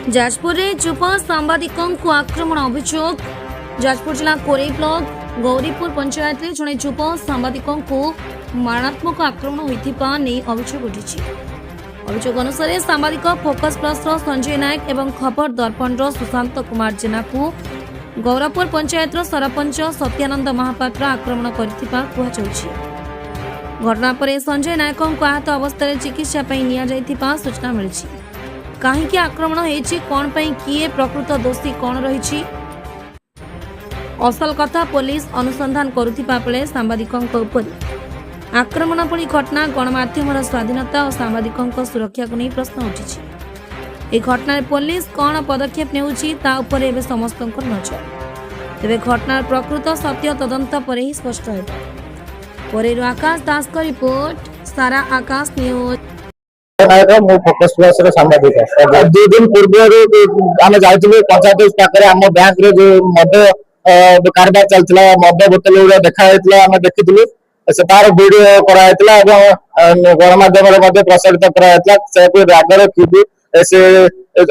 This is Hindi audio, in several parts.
जाजपुर चुप सांबादिकों को आक्रमण अभियोग। जाजपुर जिला कोरेई ब्लॉक गौरीपुर पंचायत में जड़े चुप सांबादिकों को मारणात्मक आक्रमण होता नहीं अभियोग उठी। अभियोग अनुसार सांबादिक फोकस प्लस संजय नायक और खबर दर्पण सुशांत कुमार जेना को गौरापुर पंचायत सरपंच सत्यानंद महापात्र आक्रमण कर घटना पर संजय नायक को आहत अवस्था चिकित्सा सूचना मिली। कहीं आक्रमण होती कौन किए प्रकृत दोषी कौन रही असल कथा पुलिस अनुसंधान करुवा बेले सांबादिकों आक्रमण भली घटना गणमाध्यम स्वाधीनता और सांबादिकों सुरक्षा को नहीं प्रश्न उठी। घटना पुलिस कौन पदक्षेप ने समस्त नजर तेरे घटनार प्रकृत सत्य तदंत पर ही स्पष्ट हो। आकाश दास का रिपोर्ट, सारा आकाश न्यूज। फोकस प्लस सांबादिक 2 दिन पूर्व आम जाइए पंचायत पाखे आम बैंक रे जो मद कारबार चलता मद बोतल गुड़ा देखा आम देखी से तार वीडियो कराई गणमाध्यम प्रसारित कराई रागर रखी से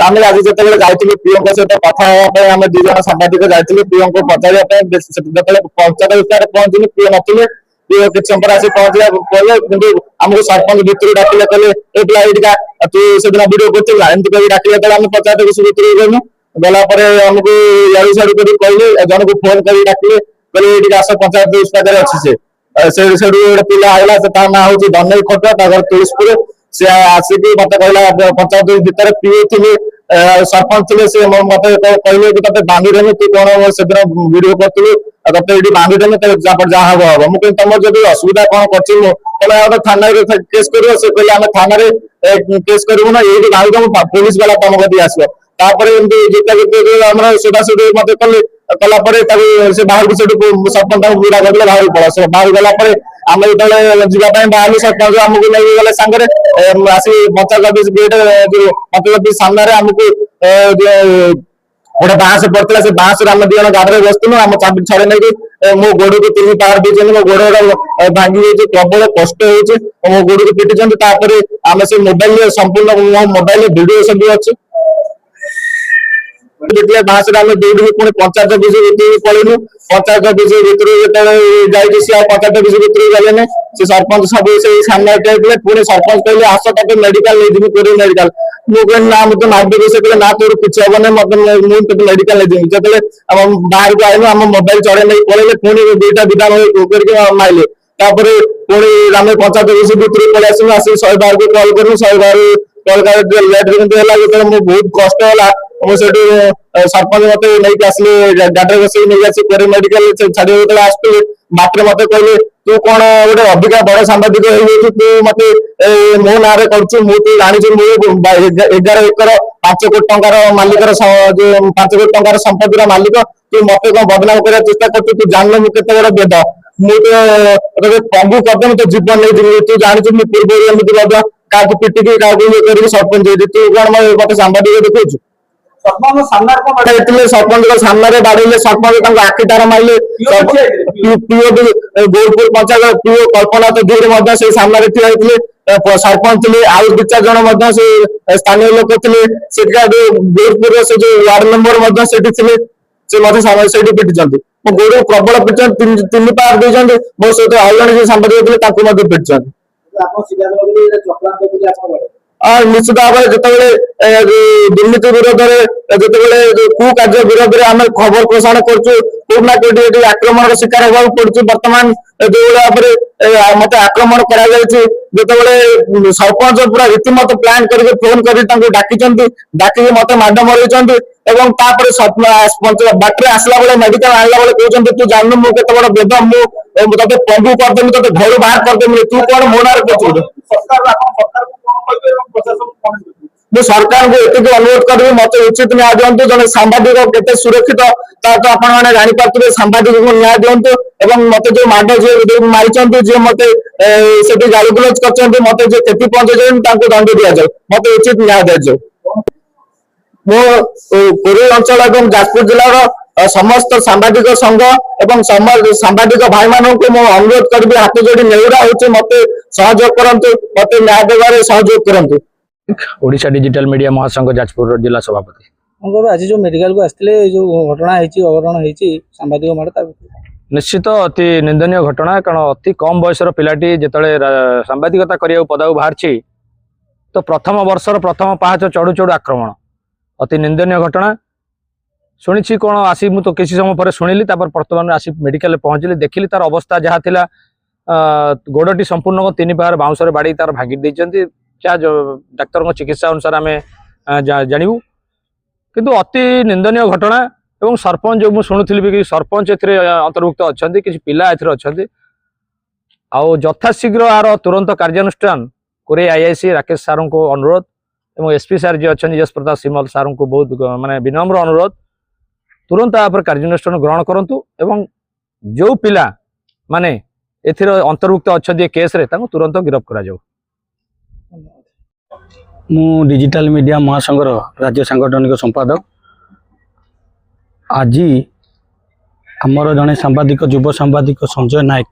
आम आज जो जाइए पीओ सहित कथा आम 2 जन सांबादिक जाइए पीओ को पचार पंचायत विस्तार पहुंचनी पीओ नी किसी समय आसी पहुंचला कि आमको सरपंच भितर डाकिले कहले ए पिला एटिका तू से दिन वीडियो करते एमती कह डाकिले तो आम पंचायत भितर गलु गला आमको यारू साड़ू कर कहले जन को फोन कर डाकिले कहले एटिका आस पंचायत विस्तार अच्छी से गोटे पिला आइला तार ना हूँ धनई खटुआ तुलसीपुर सी आसिक मत कहला पंचायत भितर पीओ थी सरपंच थे मत कहले कि ते बांधिदेमी तू कौन से दिन वीडियो करूँ ते ये बांधिदेमी जहाँ हम हम मुझे तुम जब असुविधा कौन कर थाना केस कर कहले आम थाना केस करूँ ना ये बांधिदेमु पुलिस वाला तुम कदी आस सुधासुधी मत कले कलापर से बाहर सरपंच बुरा कर बाहर पड़ा बाहर गला आम जो जावाई बाहर सरपंच आमको नहीं गले सांगे आसी पंचायत ऑफिस गेट जो पंचायत ऑफिस सामने आमको गोटे बांस पड़ता से बांस आम 2 जन गाड़ी में बसलु आम चाबी छड़े नहीं मो गोड़ को 3 पार दे मो गोड़ भांगी प्रबल कष्ट हो मो गोड़ को पिटी आम से मोबाइल संपूर्ण मो मोबाइल वीडियो सब अच्छी बांस दौड़ी पुणी पंचायत ऑफिस भितर पलू पंचायत ऑफिस भितर जो पंचायत ऑफिस भितर गले से सरपंच सब सामने पुणी सरपंच कहले आस ते मेडिकल नहीं कोई मेडिकल मुझे ना मतलब मार्ग से कहले ना तोर किसी हम ना मतलब मुझे मेडिकल नहीं जो बाहर को आए आम मोबाइल चढ़े नहीं पलैले पुणी 2टा विधान करके माइले पुणी आम पंचायत ऑफिस भितर पलि आसू आस 112 को कल करूँ 112 कल लेट है बहुत कष्ट है मुझे सरपंच मत नहीं आसले गाड़ी बस नहीं मेडिकल छाड़ी आसते बाटे मत कहले तू कौन गोटे अधिका बड़ सांबादिक तू मत मो ना कर जानी 11 एकर 5 कोटी टंकार मालिक जो 5 कोटी टंकार संपत्तिर मालिक तू मत कौन बदनाम करने चेष्टा कर तू जान मुझे बड़ बेद मुझे पंगु करदे तो जीवन नहीं तू जानी पूर्व क्या पिटिकी क्या सरपंच तू कौन मत सांबादिक देखु सरपंच सामने बाड़े सरपंच आखि तार मारे पीओ गौरपुर पंचायत पीओ कल्पना तो धीरे से सामने ठिया सरपंच थे आउ 2-4 जन स्थानीय लोक थे गौरपुर से जो वार्ड मेंबर से पिटी मो गोड़ प्रबल पिटी 3 पार दे मो सहित आउ जन सांबादिक थे पिटी निश्चित भाव में जो दुर्नीति विरोध में जो कुकार्य विरोध में आम खबर प्रसारण करोना कोई आक्रमण शिकार होगा पड़ू बर्तमान जो भाव मत आक्रमण कर सरपंच पूरा रीतिमत प्लान करके फोन कर डाकी मत माड मरई बाटे आसला बेले मेडिकल आनला बेले कहते तू जानू मुझे बड़ बेद मुझे पंगु करदेमी ते घर बाहर करदेमी तू कौन मो ना सरकार को ये अनुरोध करी मत उचित न्याय दिंतु जन सांबादिक केते सुरक्षित तो आपने जापारे सांबादिक को न्याय दिंतु मत जो माड जी मारी जी मत गाड़ी गुलज कर मत जो क्षति पहुंचे दंड दि जाए मत उचित न्याय दि जाए मो कोरेई अंचल और जाजपुर जिलार समस्त सांबादिक संघ एवं सांबादिक भाई मानक मो अनुरोध करी हाथ जोड़ी नेउरा होचे मत सहयोग करंतु मत न्याय देवारे सहयोग करंतु। ओडिशा डिजिटल मीडिया महासंघ जाजपुर जिला सभापति। आज जो मेडिकल को आसते जो घटना अवगण होती सांबादिक माड़ निश्चित अति निंदनीय घटना कारण अति कम बयसर पिलाटी जिते सांबादिकता करिया पदा बाहरी तो प्रथम वर्षर प्रथम पाहाच चढ़ू चढ़ू आक्रमण अति निंदनीय घटना शुणी कौन आसी मु तो किसी समय पर शुणिली बर्तमान आसी मेडिकल पहुंचली देखिली तार अवस्था जहाँ थिला गोड़टी संपूर्ण 3 पार बाउंसरे बाड़ी तार भांगी देइचंती डाक्तर चिकित्सा अनुसार आम जानू किंतु अति निंदनीय घटना एवं सरपंच जो शुणुली भी कि सरपंच अंतर्भुक्त अच्छा किसी पिला अच्छा यथाशीघ्र यार तुरंत कार्यानुष्ठान कोरे आईआईसी राकेश सार को अनुरोध एवं एसपी सार जी अच्छा यश प्रताप सिमल सार को बहुत माने विनम्र अनुरोध तुरंत आप कार्यानुष्ठान ग्रहण करंतु एवं जो पिला माने एथिर अंतर्भुक्त अच्छा केस रे ताको तुरंत गिरफ्त करा जाऊ। मु डिजिटल मीडिया महासंघर राज्य सांगठनिक संपादक आज आमर जड़े सांबादिक युव सांबादिक संजय नायक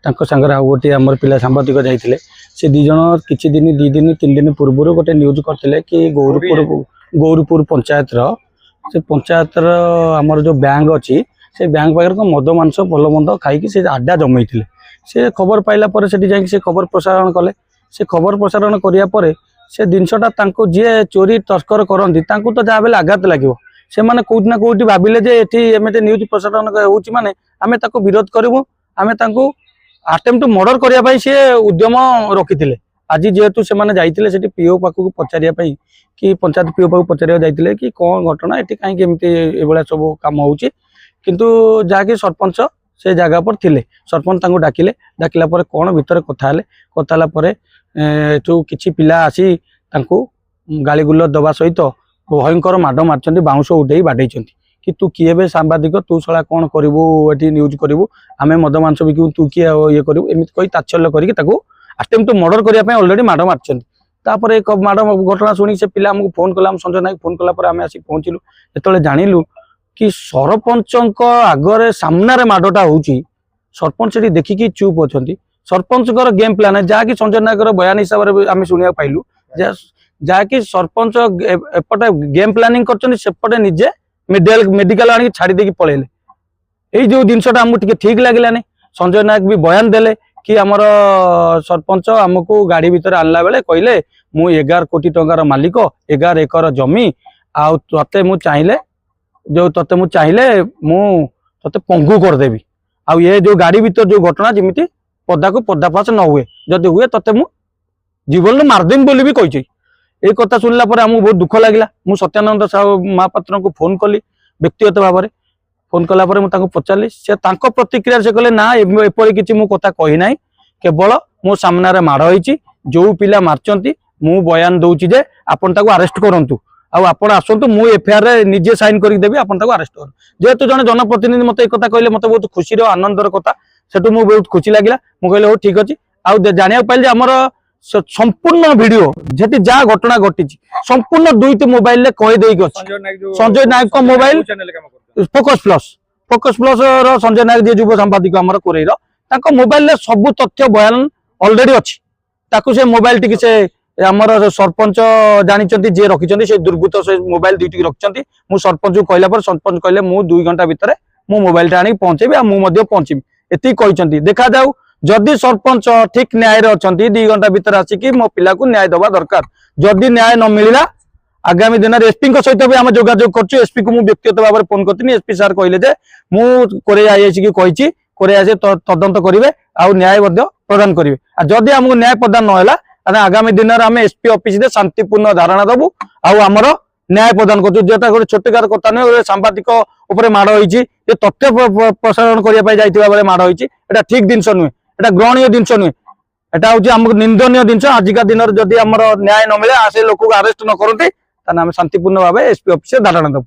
तांको सांगर आ गोटे आमर पिला सांबादिक जाइथिले से दी जण किछि दिन 2 दिन 3 दिन पूर्व गोटे न्यूज करथिले कि गौरपुर पंचायत रो से पंचायत आमर जो बैंक अच्छी से बैंक पाखे मद मांस भल मंद खाई से आड्डा जमैथिले से खबर पाइला पर सेठी जाई से खबर प्रसारण कले से खबर प्रसारण करिया परे से जिनसटा जी चोरी तस्कर करती तो जहाँ बेले आघात लगे से मैंने कौट ना कौटी भाविले जे एटी एमती न्यूज प्रसारण होची माने आमे ताको विरोध करूँ आमे ताको अटेम्प्ट मर्डर करने सी उद्यम रखी आज जेहेतु से मैंने जाइए से पीओ पाखक पचारे कि पंचायत पीओ पाख पचारे जाइए कि कौन घटना ये कहीं सब कम हो जहाँकि सरपंच से जगह पर थिले सरपंच डाकिले डाकिला पर कौन भितर कथा जो किछि पिला आसी गाली गुल दबा सहित भयंकर माड मार्च बाउंश उठे बाडे कि तू किए बे सांबादिक तू सला कौन करू ये न्यूज करू आम मद मांस बिकू तू किए ये करू एमती कही तात्सल्य करके अटेम्प्ट मर्डर करने ऑलरेडी माड मार्च एक माड घटना शुणी से पिला आमको फोन कला संजय नायक फोन कला आम आसी पहुँचलु जो जानलु कि सरपंच आगरे सामने माडटा होची सरपंच देखिकी चुप अच्छा सरपंच गेम प्लान है जहाँकि संजय नायक बयान हिसाब से आम शुणा पाइलु जहाँकि सरपंच एपटे गेम प्लानिंग करपटे निजे मेडिकल आनी छाड़ी देकी पलैले यही जो जिनसा आमको ठीक लगे संजय नायक भी बयान देले कि आमर सरपंच आमको गाड़ी भीतर आनला बेले कहले मु 11 कोटी टंकार मालिक 11 एकर जमी आउ तते मु चाहिए जो तते मु चाहिए मु तते पंगु करदेवी आउ ये जो गाड़ी भीतर जो घटना जमी पदा को पर्दाफाश न हुए जदि हुए तते मु जीवन में मारदेम बोली भी कही ये कथा सुनला पर आमको बहुत दुख लगे मु सत्यानंद साहू महापात्र को फोन कली व्यक्तिगत भाव में फोन कला मुझे पचारि से प्रतिक्रिया से कहले ना एपरी किसी मु कथा कही ना केवल मो सामने माड़ होती जो पिला मार्चंती मु बयान दौची जे आपन ताको अरेस्ट करंतु आपण आसतु मु एफआईआर निजे साइन करके देबी आपण ताको अरेस्ट कर जेहेतु जने जनप्रतिनिधि मते एक कथा कहले मते बहुत खुशी रो आनंदर कथा सेटु मु बहुत खुशी लागला मु कहले हो ठीक अछि आ जानिया पाइल जे हमर संपूर्ण वीडियो जेति जा घटना घटी संपूर्ण 2 मोबाइल ले कहि देई गछ संजय नायक को मोबाइल फोकस प्लस रो संजय नायक जे युव संपादिक हमर कोरेर ताको मोबाइल ले सब तथ्य बयान ऑलरेडी अछि ताको से मोबाइल टिक से हमर सरपंच जानिचंती जे रखिचंती से दुर्बृत्त से मोबाइल दुईटी रखिचंती मु सरपंच को कहला पर सरपंच कहले मु 2 घंटा भितर मु मोबाइल टा आनी पहुंचेबी आ मु मध्य पहुंचीबी एती कहिचंती देखा जाऊ जदि सरपंच ठीक न्याय रे अछंती 2 घंटा भितर आसिकी मो पिला को न्याय दबा दरकार जदि न्याय न मिलिला आगामी दिन एसपी सहित भी आम जोगाजोग कर एसपी को मुझे व्यक्तिगत भाव में फोन करती एसपी सार कहले जे मु कोरे आईआईसी की कही कोरे आईआईसी तदंत करेंगे आ न्याय प्रदान करेंगे जदि आमको न्याय प्रदान न आगामी दिन में आम एसपी ऑफिस में शांतिपूर्ण धारणा दबू आमर न्याय प्रदान कर गोटे छोटकार कथा नुहे सांबादिक माड़ होती तथ्य प्रसारण करने जाइए माड़ होती ठीक जिनस नुहे एटा ग्रहणीय जिनस नुहे एटा हूँ आमको निंदनीय जिनस आजिका दिन में जदि आमर न्याय न मिले से लोक को अरेस्ट न करते शांतिपूर्ण भाव एसपी ऑफिस धारणा दबू।